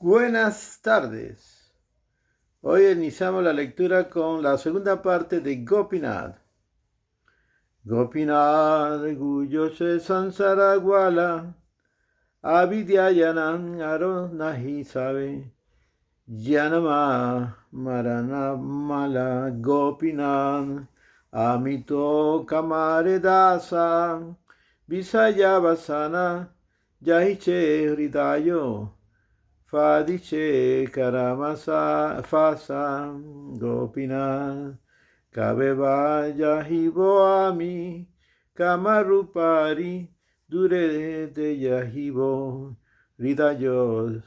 Buenas tardes. Hoy iniciamos la lectura con la segunda parte de Gopinath. Gopinath Guyo se sansara gwala avidyayanam aro nahi sabe Janama marana mala Gopinath amito kamare dasa Visaya vasana jahiche hridayo Fadiche karamasa fasa Gopinath Kabeva yahibo ami Kamarupari durete yahibo Ridayos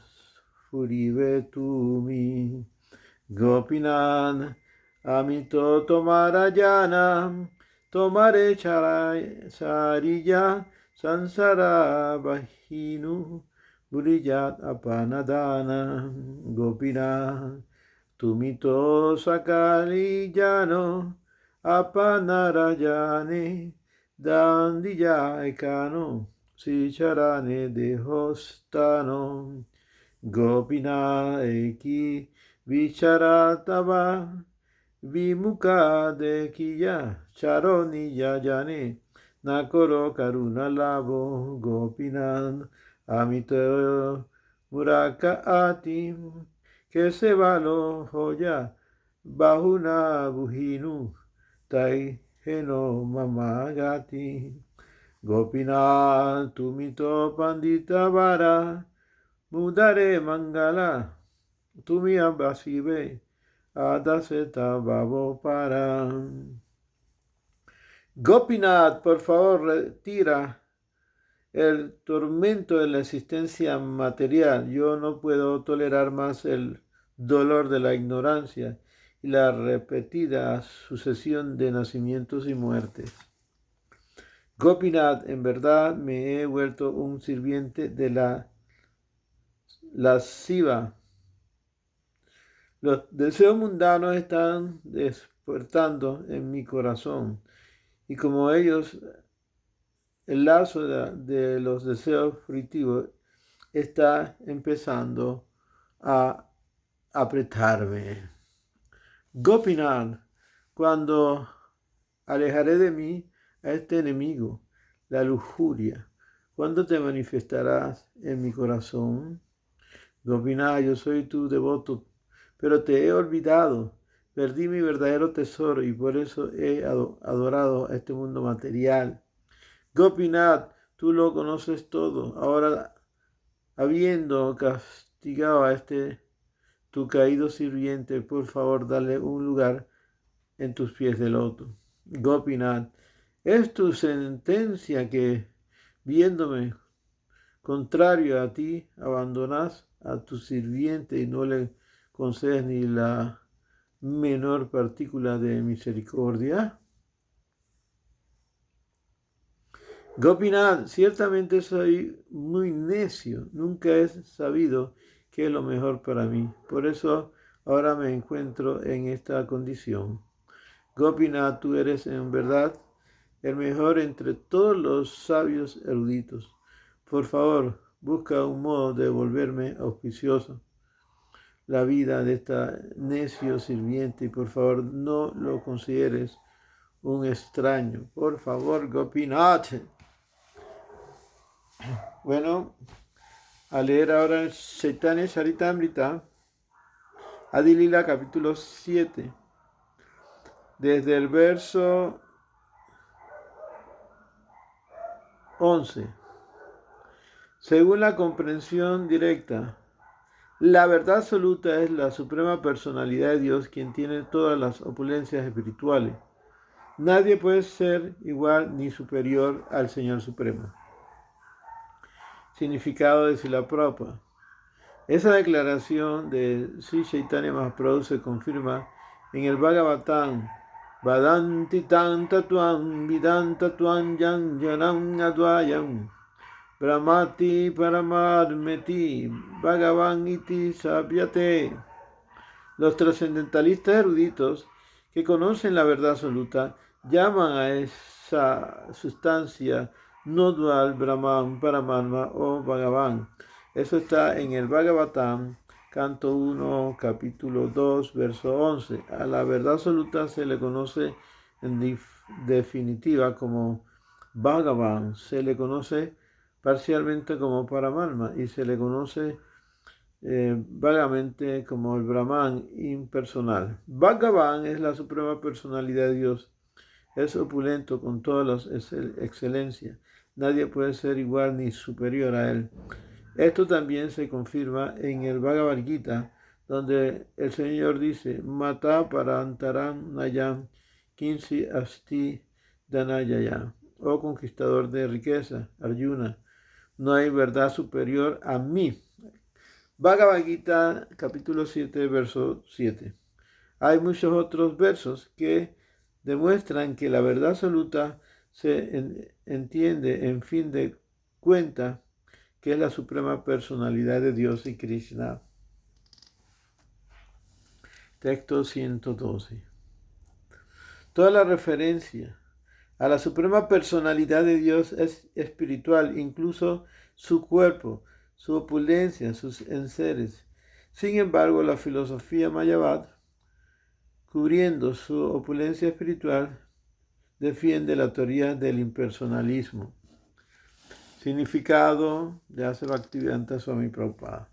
furive tumi Gopinath amito tomarayana Tomare charaya sansara bahinu Burijat apanadana Gopinath Tumito sakali jano Apanarayane Dandiya ekano Sicharane dehostano Gopinath eki vicharatava Vimuka de kiya Charoni yajane Nakoro karuna lavo Gopinath Amito Muraka ati Kesevalo hoya Bahuna buhinu Tai heno mamagati Gopinath tumito pandita vara Mudare mangala Tumi ambasive Adaseta babo para Gopinath, por favor, retira el tormento de la existencia material. Yo no puedo tolerar más el dolor de la ignorancia y la repetida sucesión de nacimientos y muertes. Gopinath, en verdad me he vuelto un sirviente de la lasciva. Los deseos mundanos están despertando en mi corazón y como ellos el lazo de los deseos fruitivos está empezando a apretarme. Gopinath, cuando alejaré de mí a este enemigo, la lujuria, ¿cuándo te manifestarás en mi corazón? Gopinath, yo soy tu devoto, pero te he olvidado. Perdí mi verdadero tesoro y por eso he adorado a este mundo material. Gopinath, tú lo conoces todo. Ahora, habiendo castigado a tu caído sirviente, por favor, dale un lugar en tus pies de loto. Gopinath, es tu sentencia que, viéndome contrario a ti, abandonas a tu sirviente y no le concedes ni la menor partícula de misericordia. Gopinath, ciertamente soy muy necio, nunca he sabido qué es lo mejor para mí, por eso ahora me encuentro en esta condición. Gopinath, tú eres en verdad el mejor entre todos los sabios eruditos. Por favor, busca un modo de volverme auspicioso la vida de esta necio sirviente y por favor no lo consideres un extraño. Por favor, Gopinath. Bueno, a leer ahora el Chaitanya Charitamrita, Adi Lila capítulo 7, desde el verso 11. Según la comprensión directa, la verdad absoluta es la suprema personalidad de Dios, quien tiene todas las opulencias espirituales. Nadie puede ser igual ni superior al Señor Supremo. Significado de Srila Prabhupada. Esa declaración de Sri Chaitanya Mahaprabhu se confirma en el Bhagavatam. Vadanti tan tatuam vidam tatuam yan yanam advayam brahmati paramadmeti bhagavan iti sabhyate. Los trascendentalistas eruditos que conocen la verdad absoluta llaman a esa sustancia no dual Brahman, Paramatma o Bhagavan. Eso está en el Bhagavatam Canto 1, capítulo 2, verso 11. A la verdad absoluta se le conoce en definitiva como Bhagavan, se le conoce parcialmente como Paramatma y se le conoce vagamente como el Brahman impersonal. Bhagavan es la suprema personalidad de Dios. Es opulento con todas las excelencias. Nadie puede ser igual ni superior a él. Esto también se confirma en el Bhagavad Gita, donde el Señor dice, Mata parantaram nayam kinsi asti danayaya. Oh conquistador de riqueza, Arjuna, no hay verdad superior a mí. Bhagavad Gita, capítulo 7, verso 7. Hay muchos otros versos que demuestran que la verdad absoluta se entiende en fin de cuentas que es la suprema personalidad de Dios y Krishna. Texto 112. Toda la referencia a la suprema personalidad de Dios es espiritual, incluso su cuerpo, su opulencia, sus enseres. Sin embargo, la filosofía Mayavad, cubriendo su opulencia espiritual, defiende la teoría del impersonalismo. Significado de Asa Bhaktivedanta Swami Prabhupada.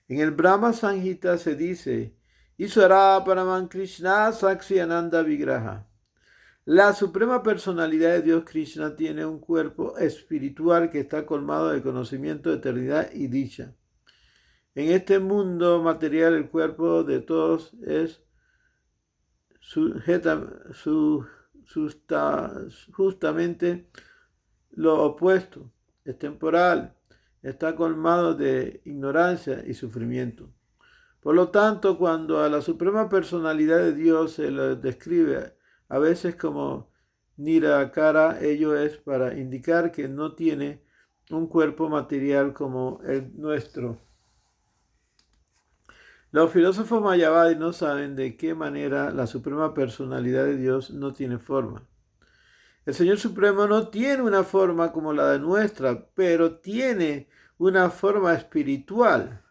En el Brahma Samhita se dice, Isvara Paraman Krishna Sakshi Ananda Vigraha. La suprema personalidad de Dios Krishna tiene un cuerpo espiritual que está colmado de conocimiento, de eternidad y dicha. En este mundo material el cuerpo de todos es justamente lo opuesto, es temporal, está colmado de ignorancia y sufrimiento. Por lo tanto, cuando a la suprema personalidad de Dios se le describe a veces como Nirakara, ello es para indicar que no tiene un cuerpo material como el nuestro. Los filósofos mayavadis no saben de qué manera la suprema personalidad de Dios no tiene forma. El Señor Supremo no tiene una forma como la de nuestra, pero tiene una forma espiritual.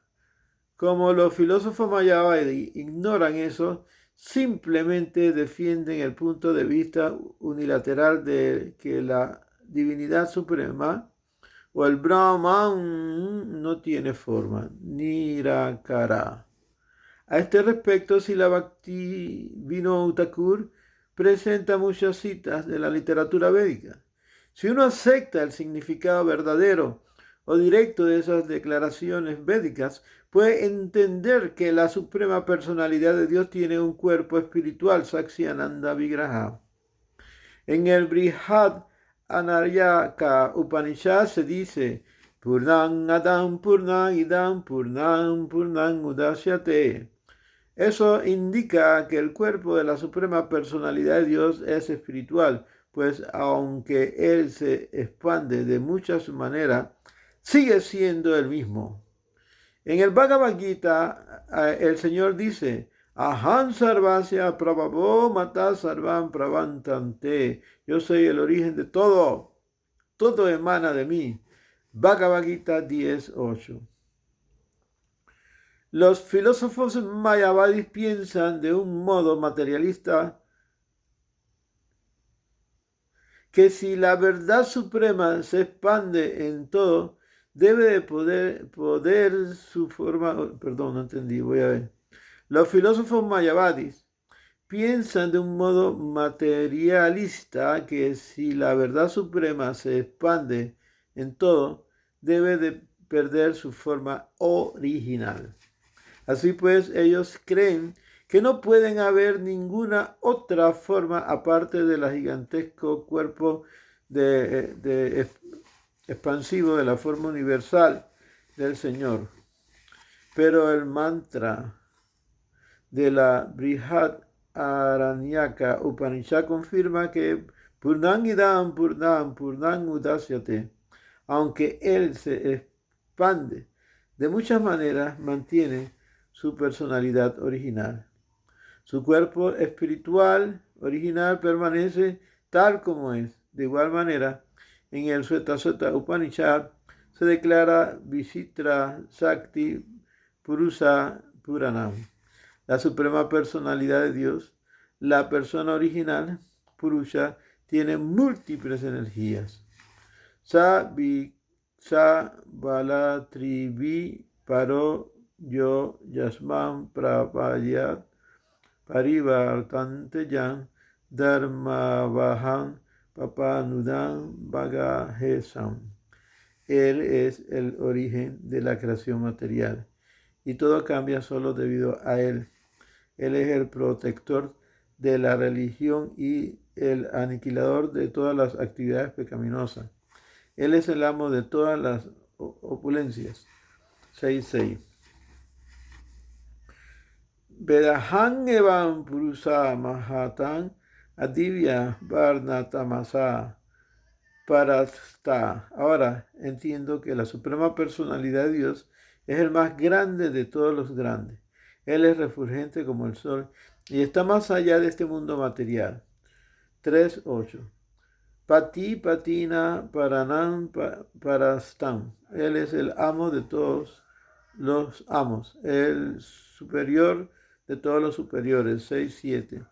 Como los filósofos mayavadis ignoran eso, simplemente defienden el punto de vista unilateral de que la divinidad suprema o el Brahman no tiene forma, Nirakara. A este respecto, Srila Bhaktivinoda Thakur presenta muchas citas de la literatura védica. Si uno acepta el significado verdadero o directo de esas declaraciones védicas, puede entender que la suprema personalidad de Dios tiene un cuerpo espiritual, Sakshi Ananda Vigraha. En el Brihad Anarayaka Upanishad se dice, Purnam Adam Purnam Idam Purnam Purnam Udasyate. Eso indica que el cuerpo de la suprema personalidad de Dios es espiritual, pues aunque Él se expande de muchas maneras, sigue siendo el mismo. En el Bhagavad Gita, el Señor dice, Aham sarvasya prabhavo mata sarvam pravantante. Yo soy el origen de todo. Todo emana de mí. Bhagavad Gita 10.8. Los filósofos mayavadis piensan de un modo materialista que si la verdad suprema se expande en todo, debe de poder su forma... Perdón, no entendí, voy a ver. Los filósofos mayavadis piensan de un modo materialista que si la verdad suprema se expande en todo, debe de perder su forma original. Así pues, ellos creen que no pueden haber ninguna otra forma aparte del gigantesco cuerpo expansivo de la forma universal del Señor. Pero el mantra de la Brihad Aranyaka Upanishad confirma que Purnam Idam Purnam Purnam Udasyate, aunque Él se expande de muchas maneras, mantiene su personalidad original. Su cuerpo espiritual original permanece tal como es. De igual manera, en el Svetasvata Upanishad se declara Visitra Sakti Purusha Puranam. La suprema personalidad de Dios, la persona original, Purusha, tiene múltiples energías. Sa Balatrivi Paro Yo Yasman Prapayat Parivartanteyan Dharmavahan Papanudam Bhagahesam. Él es el origen de la creación material y todo cambia solo debido a Él. Él es el protector de la religión y el aniquilador de todas las actividades pecaminosas. Él es el amo de todas las opulencias. 6.6. Vedahan evam purusa mahatan adivya varnatamasa parasta. Ahora entiendo que la suprema personalidad de Dios es el más grande de todos los grandes. Él es refulgente como el sol y está más allá de este mundo material. 3.8. Pati Patina Paranam Parastam. Él es el amo de todos los amos, el superior de todos los superiores. 6.7.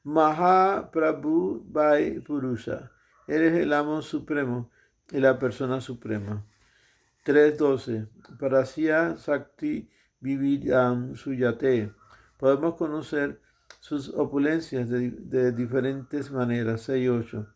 Maha Prabhu Vai Purusha. Él es el amo supremo y la persona suprema. 3.12. Parasya Sakti Vividam Suyate. Podemos conocer sus opulencias de diferentes maneras. 6.8.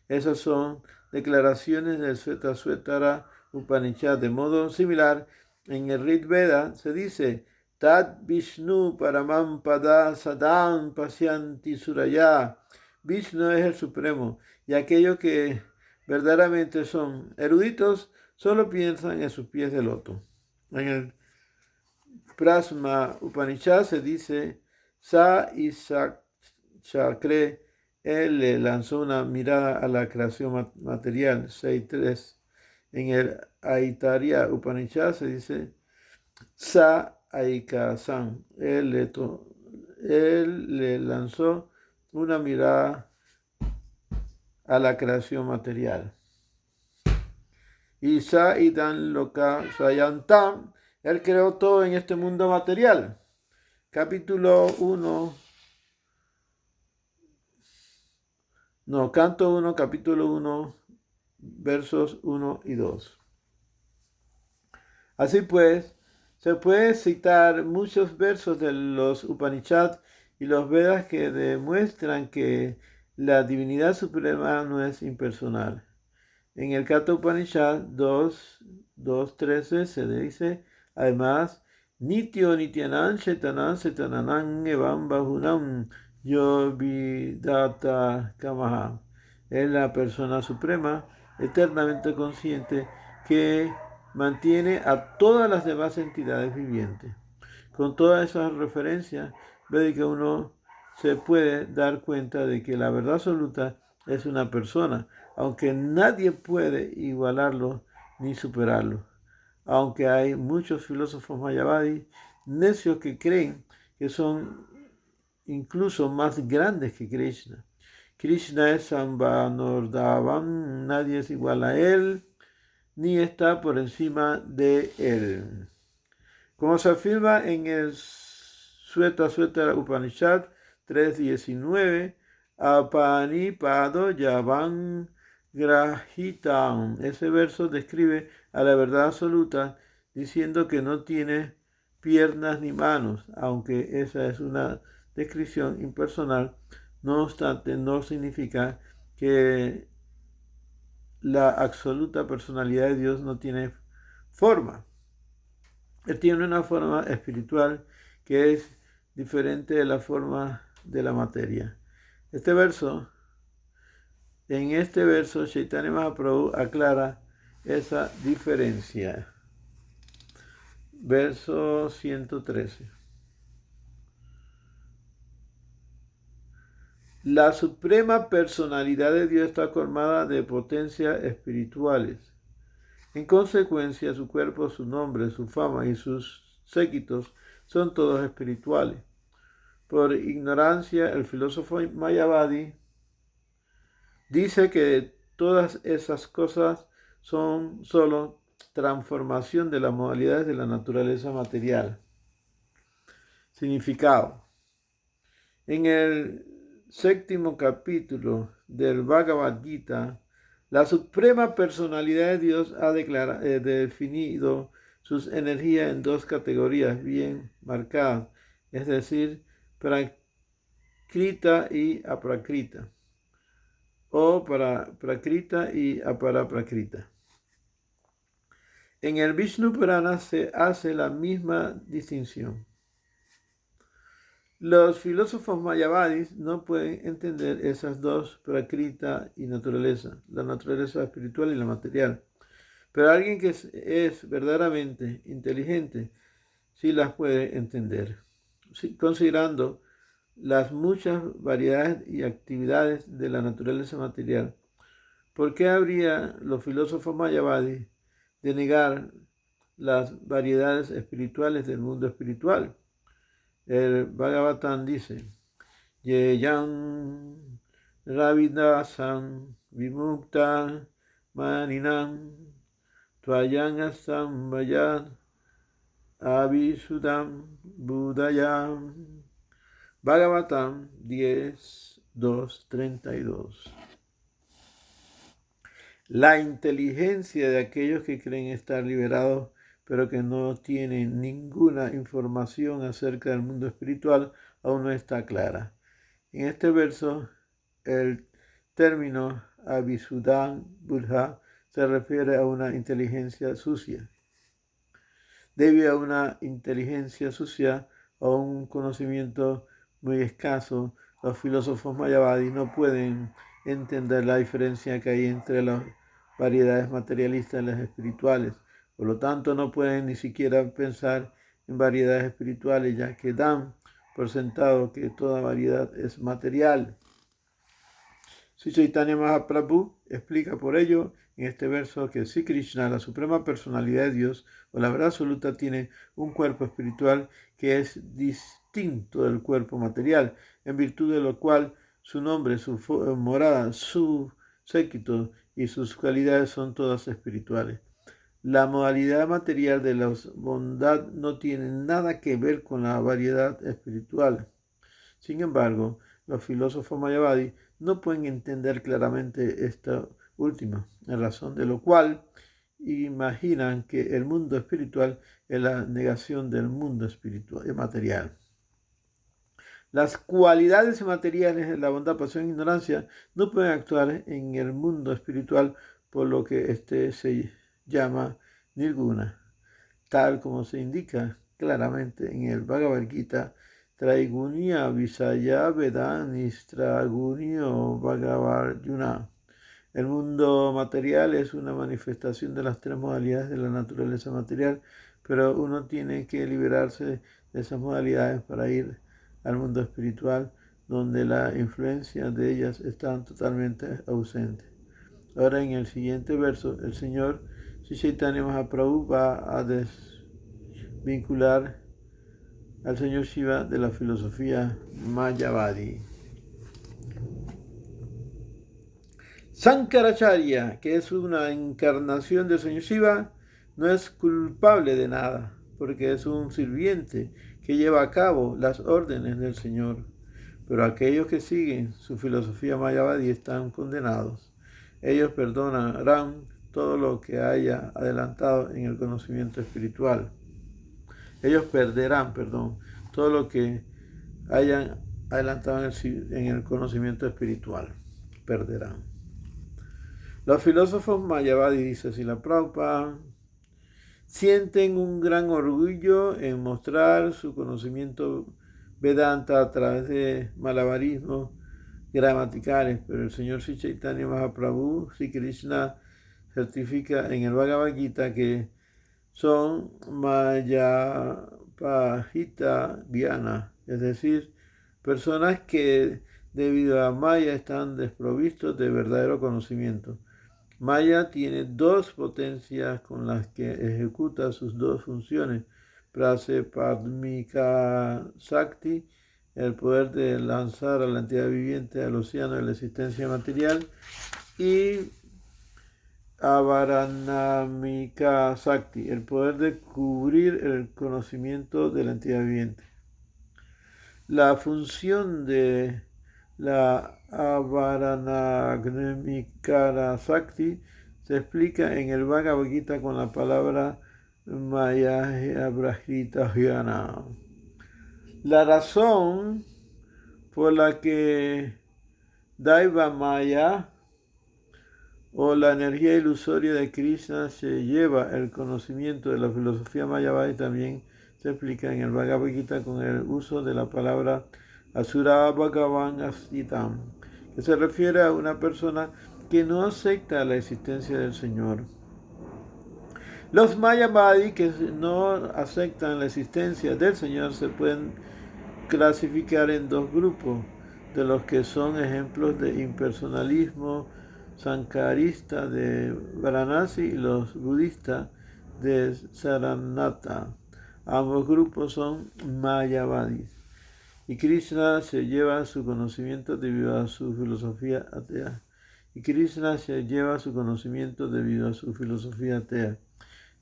Esas son declaraciones del Svetasvatara Upanishad. De modo similar, en el Rig Veda se dice Tad Vishnu Paramam Pada Sadam Pasyanti Suraya. Vishnu es el supremo y aquellos que verdaderamente son eruditos solo piensan en sus pies de loto. En el Prasma Upanishad se dice Sa Isak Chakre. Él le lanzó una mirada a la creación material. 6.3. En el Aitareya Upanishad se dice Sa Aikasan. Él le lanzó una mirada a la creación material. Y Sa Idan Loka Sayantam. Él creó todo en este mundo material. Capítulo 1. Canto 1, capítulo 1, versos 1 y 2. Así pues, se puede citar muchos versos de los Upanishad y los Vedas que demuestran que la divinidad suprema no es impersonal. En el Katha Upanishad 2.13 se dice, además, Nityo Nityanam Shetanam Setananam Evam Bahunam Yovidata Kamaha. Es la persona suprema, eternamente consciente, que mantiene a todas las demás entidades vivientes. Con todas esas referencias, ve que uno se puede dar cuenta de que la verdad absoluta es una persona, aunque nadie puede igualarlo ni superarlo. Aunque hay muchos filósofos mayavadis necios que creen que son incluso más grandes que Krishna. Krishna es Sambhanordavam, nadie es igual a él, ni está por encima de él. Como se afirma en el Svetasvatara Upanishad 3.19, Apanipado Yavan Grahitam. Ese verso describe a la verdad absoluta diciendo que no tiene piernas ni manos, aunque esa es una descripción impersonal. No obstante, no significa que la absoluta personalidad de Dios no tiene forma. Él tiene una forma espiritual que es diferente de la forma de la materia. En este verso, Chaitanya Mahaprabhu aclara esa diferencia. Verso 113. La suprema personalidad de Dios está colmada de potencias espirituales. En consecuencia, su cuerpo, su nombre, su fama y sus séquitos son todos espirituales. Por ignorancia, el filósofo Mayavadi dice que todas esas cosas son solo transformación de las modalidades de la naturaleza material. Significado. En el 7º capítulo del Bhagavad Gita, la suprema personalidad de Dios ha definido sus energías en dos categorías bien marcadas, es decir, prakrita y aprakrita, o para prakrita y aparaprakrita. En el Vishnu Purana se hace la misma distinción. Los filósofos mayavadis no pueden entender esas dos, prakrita y naturaleza, la naturaleza espiritual y la material. Pero alguien que es verdaderamente inteligente sí las puede entender, considerando las muchas variedades y actividades de la naturaleza material. ¿Por qué habría los filósofos mayavadis de negar las variedades espirituales del mundo espiritual? El Bhagavatam dice: Yeyam Ravidasam Vimukta Maninam Tvayam Asam Vayad Avisudam Budayam. Bhagavatam 10:2-32. La inteligencia de aquellos que creen estar liberados, pero que no tienen ninguna información acerca del mundo espiritual, aún no está clara. En este verso, el término Avisuddham Buddha se refiere a una inteligencia sucia. Debido a una inteligencia sucia o un conocimiento muy escaso, los filósofos mayavadis no pueden entender la diferencia que hay entre las variedades materialistas y las espirituales. Por lo tanto, no pueden ni siquiera pensar en variedades espirituales, ya que dan por sentado que toda variedad es material. Sri Chaitanya Mahaprabhu explica por ello en este verso que Sri Krishna, la suprema personalidad de Dios, o la verdad absoluta, tiene un cuerpo espiritual que es distinto del cuerpo material, en virtud de lo cual su nombre, su morada, su séquito y sus cualidades son todas espirituales. La modalidad material de la bondad no tiene nada que ver con la variedad espiritual. Sin embargo, los filósofos mayavadis no pueden entender claramente esta última, en razón de lo cual imaginan que el mundo espiritual es la negación del mundo espiritual y material. Las cualidades materiales de la bondad, pasión e ignorancia no pueden actuar en el mundo espiritual, por lo que este se llama nirguna, tal como se indica claramente en el Bhagavad Gita: Traigunya Visaya Vedanistragunyo Bhagavarjuna. El mundo material es una manifestación de las tres modalidades de la naturaleza material, pero uno tiene que liberarse de esas modalidades para ir al mundo espiritual, donde la influencia de ellas está totalmente ausente. Ahora, en el siguiente verso, el Señor Sri Chaitanya Mahaprabhu va a desvincular al Señor Shiva de la filosofía Mayavadi. Sankaracharya, que es una encarnación del Señor Shiva, no es culpable de nada, porque es un sirviente que lleva a cabo las órdenes del Señor. Pero aquellos que siguen su filosofía Mayavadi están condenados. Ellos perdonarán todo lo que haya adelantado en el conocimiento espiritual. Ellos perderán, todo lo que hayan adelantado en el conocimiento espiritual. Perderán. Los filósofos mayavadis, dice Srila Prabhupada, sienten un gran orgullo en mostrar su conocimiento Vedanta a través de malabarismos gramaticales, pero el Señor Sri Chaitanya Mahaprabhu, Sri Krishna, certifica en el Bhagavad Gita que son Mayapahita Vyana, es decir, personas que debido a Maya están desprovistos de verdadero conocimiento. Maya tiene dos potencias con las que ejecuta sus dos funciones: Prasepadmika Sakti, el poder de lanzar a la entidad viviente al océano de la existencia material, y Avaranamika Sakti, el poder de cubrir el conocimiento de la entidad viviente. La función de la Avaranamika Sakti se explica en el Bhagavad Gita con la palabra Maya Abrahita. La razón por la que Daiva Maya o la energía ilusoria de Krishna se lleva el conocimiento de la filosofía Mayavadi también se explica en el Bhagavad Gita con el uso de la palabra Asura Bhagavan Astitam, que se refiere a una persona que no acepta la existencia del Señor. Los Mayavadi que no aceptan la existencia del Señor se pueden clasificar en dos grupos, de los que son ejemplos de impersonalismo sankarista de Varanasi y los budistas de Saranata. Ambos grupos son Mayavadis. Y Krishna se lleva su conocimiento debido a su filosofía atea.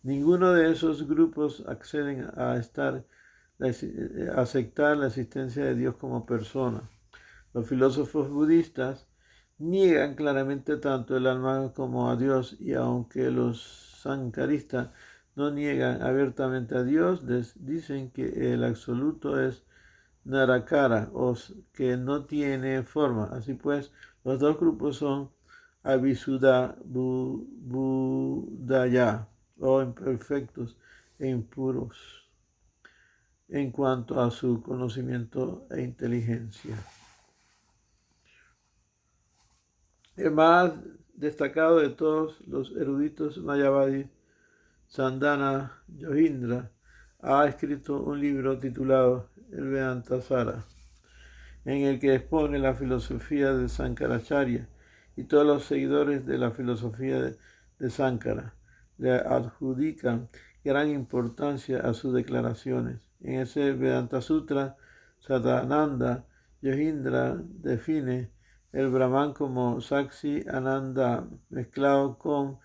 Ninguno de esos grupos acceden a aceptar la existencia de Dios como persona. Los filósofos budistas niegan claramente tanto el alma como a Dios, y aunque los sankaristas no niegan abiertamente a Dios, dicen que el absoluto es Narakara, o que no tiene forma. Así pues, los dos grupos son Avisuddha Buddhaya, o imperfectos e impuros en cuanto a su conocimiento e inteligencia. El más destacado de todos los eruditos Mayavadis, Sandana Yohindra, ha escrito un libro titulado El Vedantasara, en el que expone la filosofía de Sankaracharya, y todos los seguidores de la filosofía de Sankara le adjudican gran importancia a sus declaraciones. En ese Vedanta Sutra, Sadananda Yohindra define el Brahman como Saksi Ananda mezclado con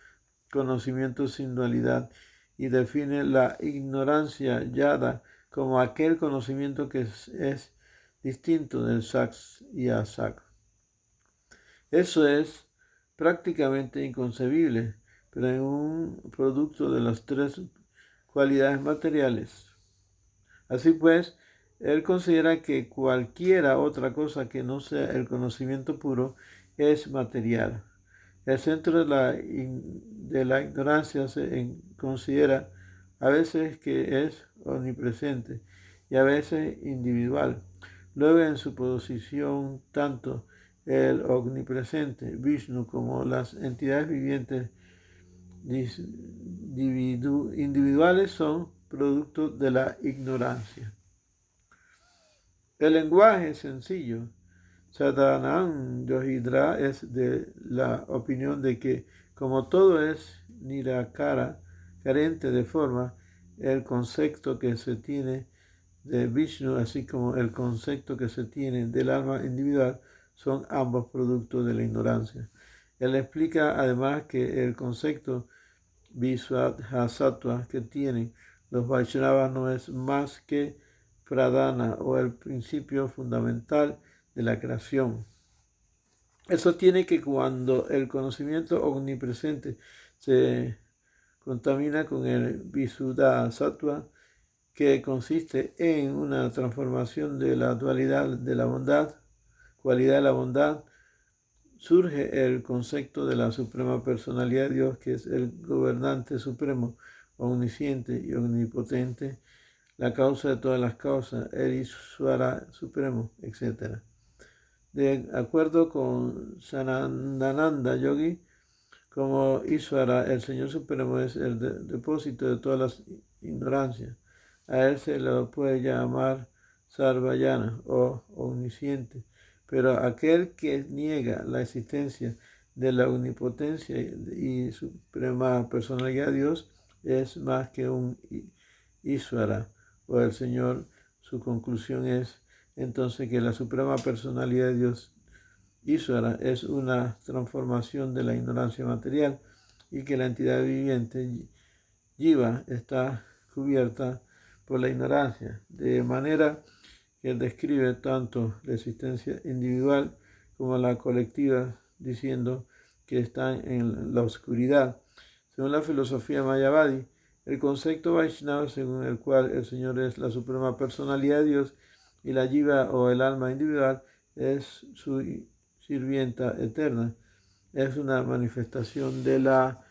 conocimiento sin dualidad, y define la ignorancia Yada como aquel conocimiento que es distinto del Saks y Asak. Eso es prácticamente inconcebible, pero en un producto de las tres cualidades materiales. Así pues, él considera que cualquiera otra cosa que no sea el conocimiento puro es material. El centro de la ignorancia se considera a veces que es omnipresente y a veces individual. Luego, en su posición, tanto el omnipresente, Vishnu, como las entidades vivientes individuales son producto de la ignorancia. El lenguaje sencillo. Sadananda Yohindra es de la opinión de que, como todo es nirakara, carente de forma, el concepto que se tiene de Vishnu, así como el concepto que se tiene del alma individual, son ambos productos de la ignorancia. Él explica además que el concepto Vishwadhasattva que tienen los Vaishnavas no es más que pradhana, o el principio fundamental de la creación. Eso tiene que cuando el conocimiento omnipresente se contamina con el Visuddha-sattva, que consiste en una transformación de la dualidad de la bondad, cualidad de la bondad, surge el concepto de la suprema personalidad de Dios, que es el gobernante supremo, omnisciente y omnipotente, la causa de todas las causas, el Ishvara supremo, etc. De acuerdo con Sanandananda Yogi, como Ishvara, el Señor Supremo es el depósito de todas las ignorancias. A él se lo puede llamar Sarvayana o omnisciente, pero aquel que niega la existencia de la omnipotencia y suprema personalidad de Dios es más que un Ishvara o el Señor. Su conclusión es entonces que la suprema personalidad de Dios, Ishvara, es una transformación de la ignorancia material y que la entidad viviente, Jiva, está cubierta por la ignorancia, de manera que él describe tanto la existencia individual como la colectiva, diciendo que están en la oscuridad. Según la filosofía Mayavadi, el concepto Vaishnava, según el cual el Señor es la suprema personalidad de Dios y la Jiva o el alma individual es su sirvienta eterna, es una manifestación de la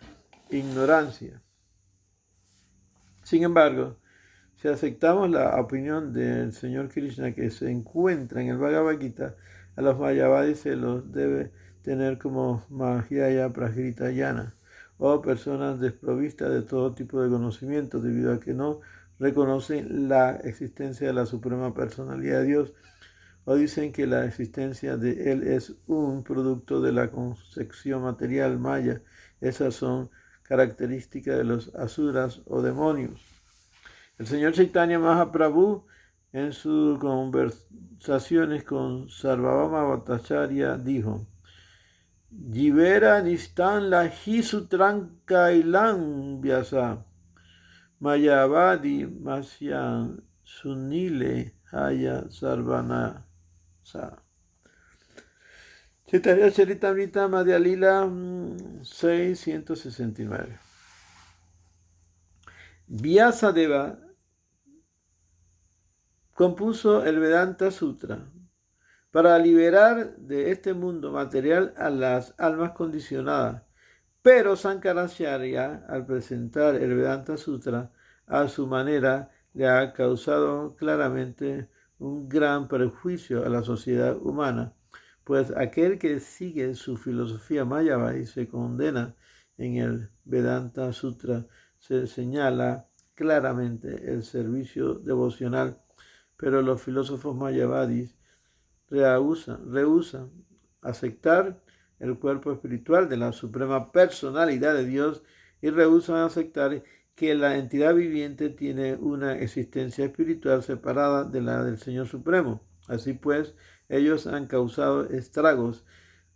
ignorancia. Sin embargo, si aceptamos la opinión del Señor Krishna que se encuentra en el Bhagavad Gita, a los Mayavadis se los debe tener como Mahayana Prajritayana, o personas desprovistas de todo tipo de conocimiento, debido a que no reconocen la existencia de la Suprema Personalidad de Dios, o dicen que la existencia de Él es un producto de la concepción material maya. Esas son características de los asuras o demonios. El señor Chaitanya Mahaprabhu, en sus conversaciones con Sarvabhauma Bhattacharya, dijo: Jivera nistan la hisutranka vyasa mayavadi masyan sunile haya sarvanasa. Chaitanya Charitamrita Madhya Lila 669. Vyasadeva compuso el Vedanta Sutra para liberar de este mundo material a las almas condicionadas, pero Sankaracharya, al presentar el Vedanta Sutra a su manera, le ha causado claramente un gran perjuicio a la sociedad humana, pues aquel que sigue su filosofía Mayavadi se condena. En el Vedanta Sutra se señala claramente el servicio devocional, pero los filósofos Mayavadis rehusan aceptar el cuerpo espiritual de la suprema personalidad de Dios y rehusan aceptar que la entidad viviente tiene una existencia espiritual separada de la del Señor Supremo. Así pues, ellos han causado estragos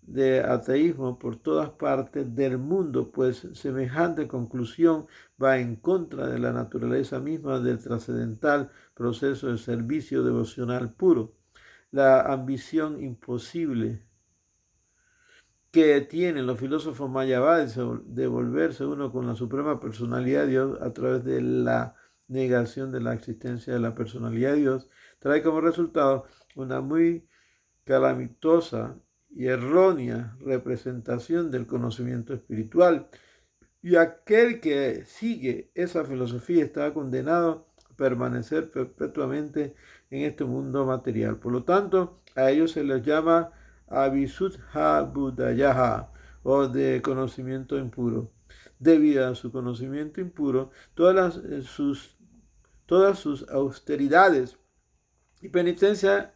de ateísmo por todas partes del mundo, pues semejante conclusión va en contra de la naturaleza misma del trascendental proceso de servicio devocional puro. La ambición imposible que tienen los filósofos mayavadis de volverse uno con la suprema personalidad de Dios a través de la negación de la existencia de la personalidad de Dios, trae como resultado una muy calamitosa y errónea representación del conocimiento espiritual. Y aquel que sigue esa filosofía está condenado a permanecer perpetuamente en este mundo material. Por lo tanto, a ellos se les llama Avisuddha Buddhayaha, o de conocimiento impuro. Debido a su conocimiento impuro, todas sus austeridades y penitencia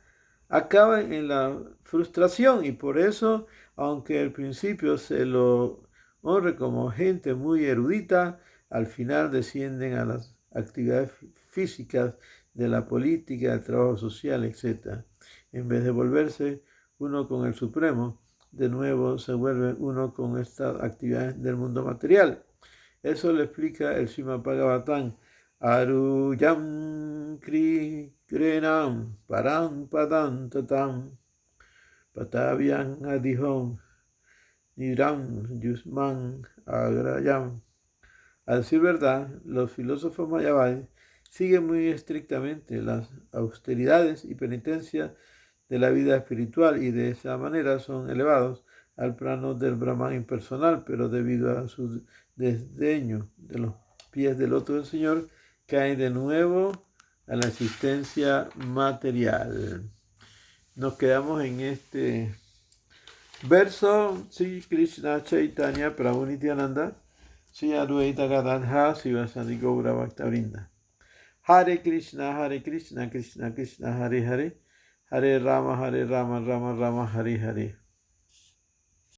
acaban en la frustración, y por eso, aunque al principio se lo honre como gente muy erudita, al final descienden a las actividades físicas de la política, del trabajo social, etc. En vez de volverse uno con el Supremo, de nuevo se vuelve uno con estas actividades del mundo material. Eso lo explica el Srimad Bhagavatam. Aruyam kri krenam param padam tatam patavyam adihom niram yusman agrayam. A decir verdad, los filósofos mayavadis siguen muy estrictamente las austeridades y penitencias de la vida espiritual y de esa manera son elevados al plano del Brahman impersonal, pero debido a su desdeño de los pies del otro del Señor, caen de nuevo a la existencia material. Nos quedamos en este verso. Sri Krishna Chaitanya Prabhu Nityananda, Sri Advaita Gadadhara Sivasadi Gaura Bhaktavrinda. Hare Krishna, Krishna Krishna, Hare Hare, Hare Rama, Rama Rama, Hare Hare.